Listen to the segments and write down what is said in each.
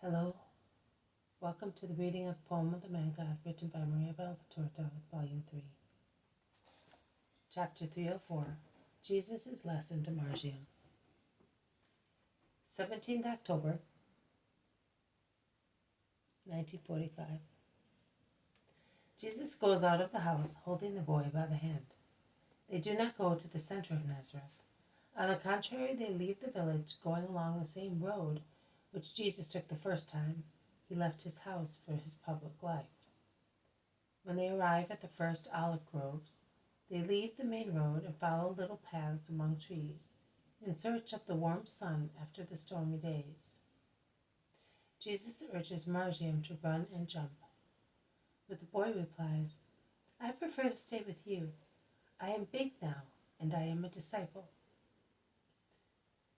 Hello, welcome to the reading of Poem of the Man God, written by Maria Torta, Volume 3. Chapter 304, Jesus' Lesson to Marjiam. 17th October, 1945. Jesus goes out of the house, holding the boy by the hand. They do not go to the center of Nazareth. On the contrary, they leave the village, going along the same road which Jesus took the first time he left his house for his public life. When they arrive at the first olive groves, they leave the main road and follow little paths among trees, in search of the warm sun after the stormy days. Jesus urges Marjiam to run and jump, but the boy replies, "I prefer to stay with you. I am big now, and I am a disciple."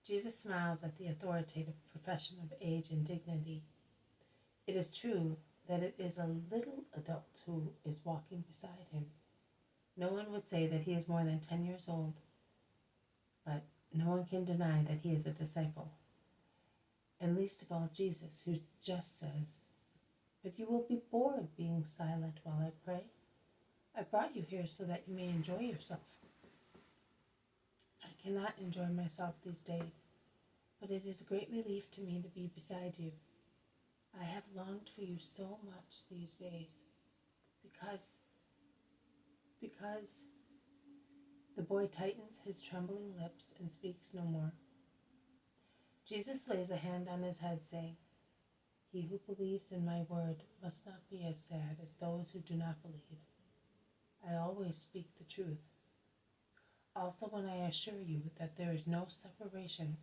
Jesus smiles at the authoritative profession of age and dignity. It is true that it is a little adult who is walking beside him. No one would say that he is more than 10 years old, but no one can deny that he is a disciple. And least of all Jesus, who just says, "But you will be bored being silent while I pray. I brought you here so that you may enjoy yourself." I cannot enjoy myself these days, but it is a great relief to me to be beside you. I have longed for you so much these days, because the boy tightens his trembling lips and speaks no more. Jesus lays a hand on his head, saying, "He who believes in my word must not be as sad as those who do not believe. I always speak the truth. Also, when I assure you that there is no separation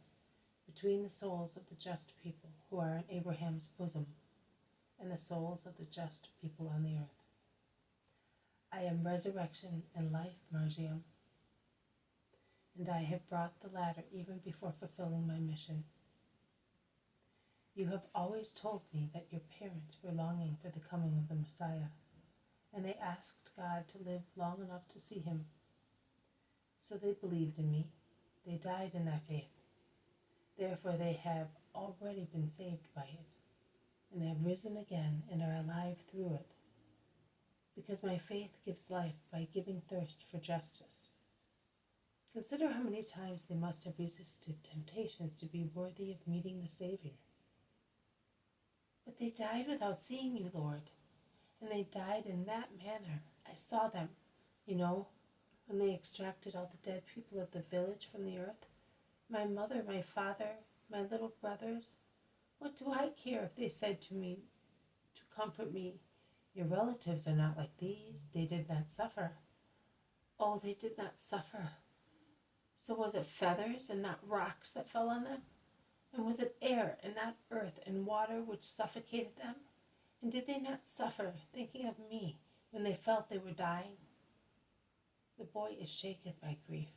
between the souls of the just people who are in Abraham's bosom and the souls of the just people on the earth. I am resurrection and life, Marjiam, and I have brought the latter even before fulfilling my mission. You have always told me that your parents were longing for the coming of the Messiah, and they asked God to live long enough to see him. So they believed in me. They died in that faith. Therefore they have already been saved by it, and have risen again and are alive through it, because my faith gives life by giving thirst for justice. Consider how many times they must have resisted temptations to be worthy of meeting the Savior. But they died without seeing you, Lord, and they died in that manner. I saw them, when they extracted all the dead people of the village from the earth. My mother, my father, my little brothers. What do I care if they said to me, to comfort me, 'Your relatives are not like these. They did not suffer.' Oh, they did not suffer. So was it feathers and not rocks that fell on them? And was it air and not earth and water which suffocated them? And did they not suffer, thinking of me, when they felt they were dying?" The boy is shaken by grief.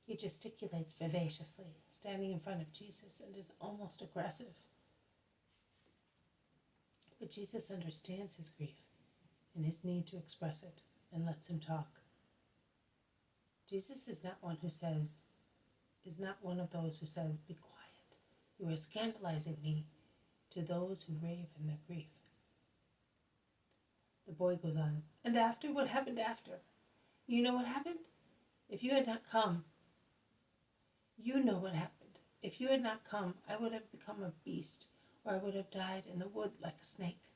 He gesticulates vivaciously, standing in front of Jesus, and is almost aggressive. But Jesus understands his grief and his need to express it, and lets him talk. Jesus is not one of those who says, "Be quiet, you are scandalizing me," to those who rave in their grief. The boy goes on, "And after, what happened after? You know what happened? If you had not come, you know what happened. If you had not come, I would have become a beast, or I would have died in the wood like a snake.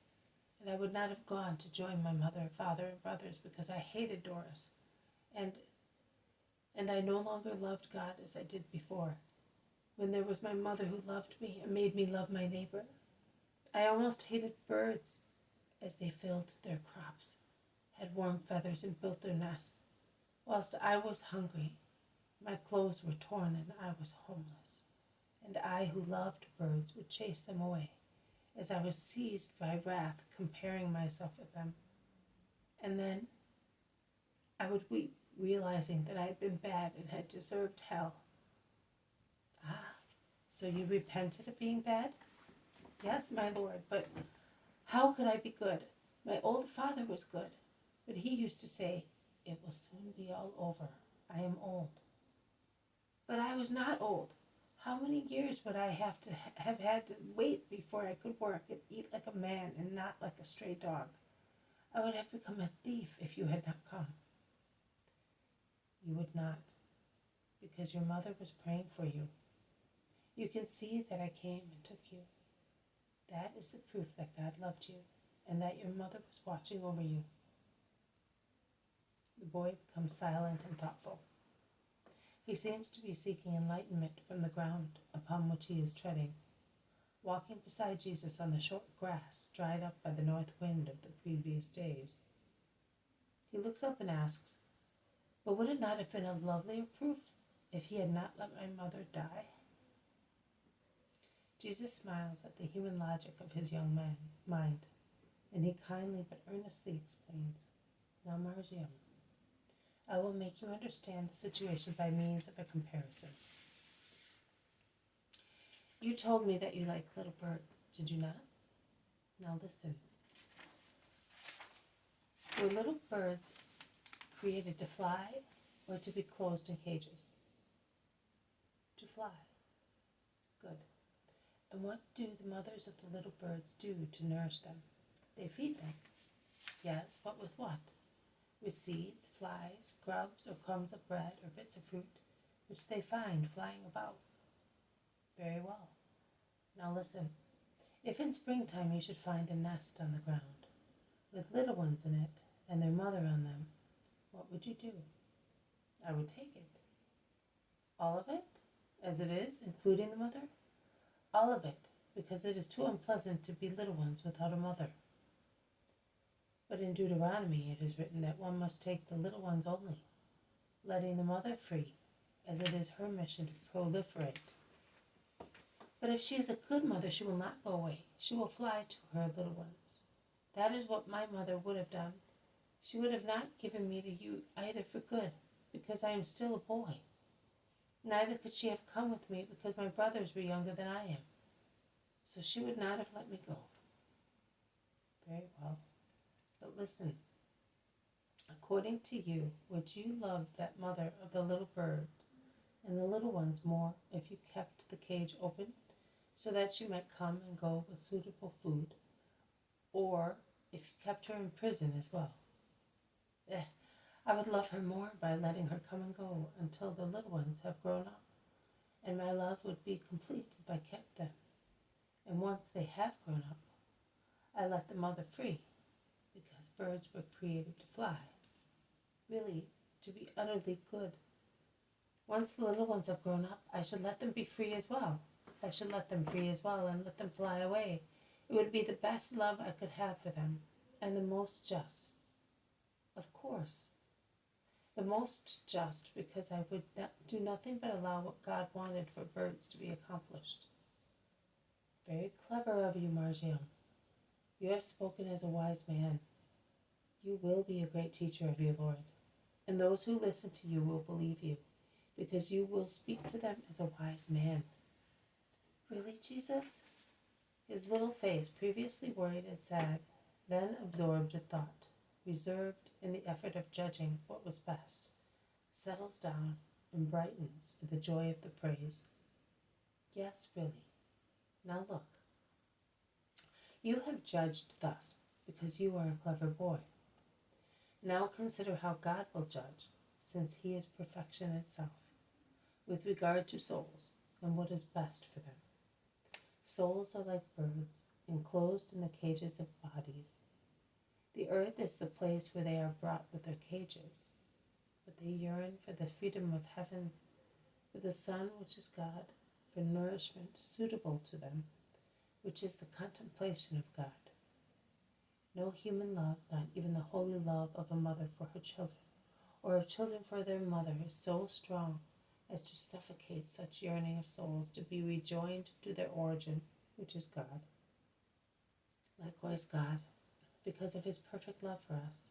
And I would not have gone to join my mother, father, and brothers, because I hated Doris. And I no longer loved God as I did before, when there was my mother who loved me and made me love my neighbor. I almost hated birds as they filled their crops, had warm feathers and built their nests. Whilst I was hungry, my clothes were torn and I was homeless. And I who loved birds would chase them away, as I was seized by wrath, comparing myself with them. And then I would weep, realizing that I had been bad and had deserved hell." "Ah, so you repented of being bad?" "Yes, my Lord, but how could I be good? My old father was good, but he used to say, 'It will soon be all over. I am old.' But I was not old. How many years would I have had to wait before I could work and eat like a man and not like a stray dog? I would have become a thief if you had not come. You would not, because your mother was praying for you. You can see that I came and took you. That is the proof that God loved you and that your mother was watching over you. The boy becomes silent and thoughtful. He seems to be seeking enlightenment from the ground upon which he is treading, walking beside Jesus on the short grass dried up by the north wind of the previous days. He looks up and asks, "But would it not have been a lovelier proof if he had not let my mother die?" Jesus smiles at the human logic of his young mind, and he kindly but earnestly explains, "Now, Marjiam, I will make you understand the situation by means of a comparison. You told me that you like little birds, did you not? Now listen. Were little birds created to fly or to be closed in cages? To fly. Good. And what do the mothers of the little birds do to nourish them? They feed them. Yes, but with what? With seeds, flies, grubs, or crumbs of bread, or bits of fruit, which they find flying about. Very well. Now listen. If in springtime you should find a nest on the ground, with little ones in it, and their mother on them, what would you do? I would take it. All of it, as it is, including the mother? All of it, because it is too unpleasant to be little ones without a mother. But in Deuteronomy it is written that one must take the little ones only, letting the mother free, as it is her mission to proliferate. But if she is a good mother, she will not go away. She will fly to her little ones. That is what my mother would have done. She would have not given me to you either for good, because I am still a boy. Neither could she have come with me, because my brothers were younger than I am. So she would not have let me go. Very well. But listen, according to you, would you love that mother of the little birds and the little ones more if you kept the cage open so that she might come and go with suitable food, or if you kept her in prison as well? I would love her more by letting her come and go until the little ones have grown up, and my love would be complete if I kept them. And once they have grown up, I let the mother free, because birds were created to fly, really to be utterly good. Once the little ones have grown up, I should let them be free as well. I should let them free as well and let them fly away. It would be the best love I could have for them, and the most just. Of course, the most just, because I would do nothing but allow what God wanted for birds to be accomplished. Very clever of you, Marjiam. You have spoken as a wise man. You will be a great teacher of your Lord, and those who listen to you will believe you, because you will speak to them as a wise man. Really, Jesus? His little face, previously worried and sad, then absorbed in thought, reserved in the effort of judging what was best, settles down and brightens for the joy of the praise. Yes, really. Now look. You have judged thus because you are a clever boy. Now consider how God will judge, since he is perfection itself, with regard to souls and what is best for them. Souls are like birds, enclosed in the cages of bodies. The earth is the place where they are brought with their cages, but they yearn for the freedom of heaven, for the sun which is God, for nourishment suitable to them, which is the contemplation of God. No human love, not even the holy love of a mother for her children, or of children for their mother, is so strong as to suffocate such yearning of souls to be rejoined to their origin, which is God. Likewise, God, because of his perfect love for us,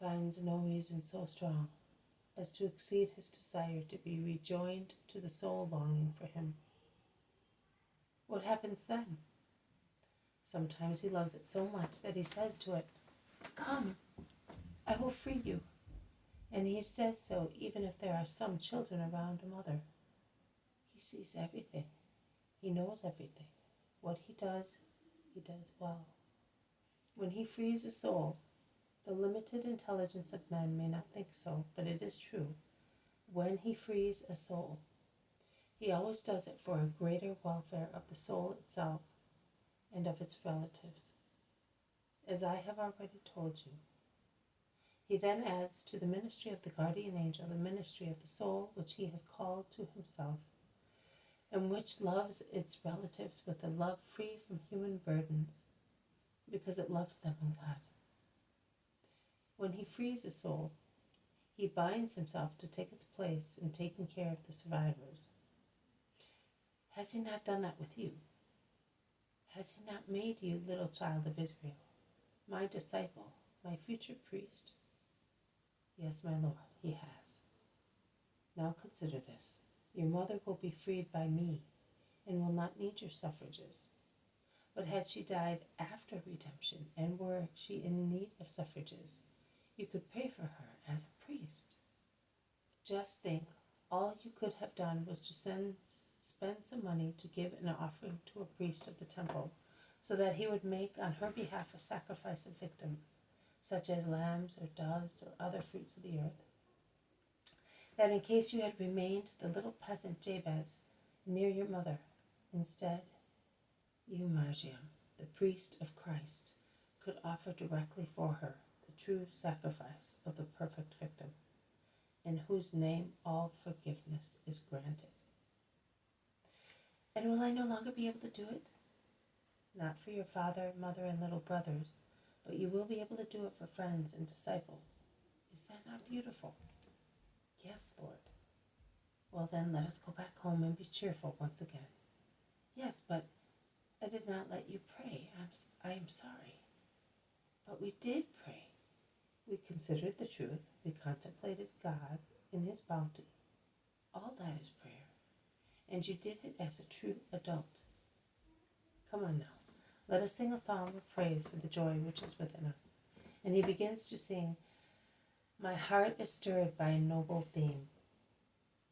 finds no reason so strong as to exceed his desire to be rejoined to the soul longing for him. What happens then? Sometimes he loves it so much that he says to it, "Come, I will free you." And he says so even if there are some children around a mother. He sees everything. He knows everything. What he does well. When he frees a soul, the limited intelligence of men may not think so, but it is true. When he frees a soul, he always does it for a greater welfare of the soul itself and of its relatives. As I have already told you, he then adds to the ministry of the guardian angel the ministry of the soul which he has called to himself, and which loves its relatives with a love free from human burdens, because it loves them in God. When he frees a soul, he binds himself to take its place in taking care of the survivors. Has he not done that with you? Has he not made you little child of Israel, my disciple, my future priest? Yes, my Lord, he has. Now consider this. Your mother will be freed by me and will not need your suffrages. But had she died after redemption, and were she in need of suffrages, you could pray for her as a priest. Just think, all you could have done was to spend some money to give an offering to a priest of the temple, so that he would make on her behalf a sacrifice of victims, such as lambs or doves or other fruits of the earth, that in case you had remained the little peasant Jabez near your mother, instead, you, Marjiam, the priest of Christ, could offer directly for her the true sacrifice of the perfect victim, in whose name all forgiveness is granted. And will I no longer be able to do it? Not for your father, mother, and little brothers, but you will be able to do it for friends and disciples. Is that not beautiful? Yes, Lord. Well then, let us go back home and be cheerful once again. Yes, but I did not let you pray. I am sorry. But we did pray. We considered the truth. We contemplated God in his bounty. All that is prayer. And you did it as a true adult. Come on now. Let us sing a song of praise for the joy which is within us. And he begins to sing, my heart is stirred by a noble theme.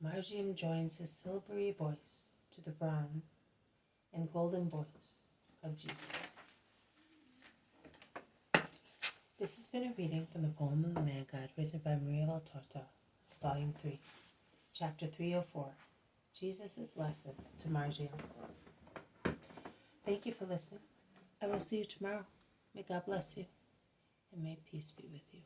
Marjiam joins his silvery voice to the bronze and golden voice of Jesus. This has been a reading from the poem of the Man God, written by Maria Valtorta, Volume 3, Chapter 304, Jesus' Lesson to Marjiam. Thank you for listening. I will see you tomorrow. May God bless you, and may peace be with you.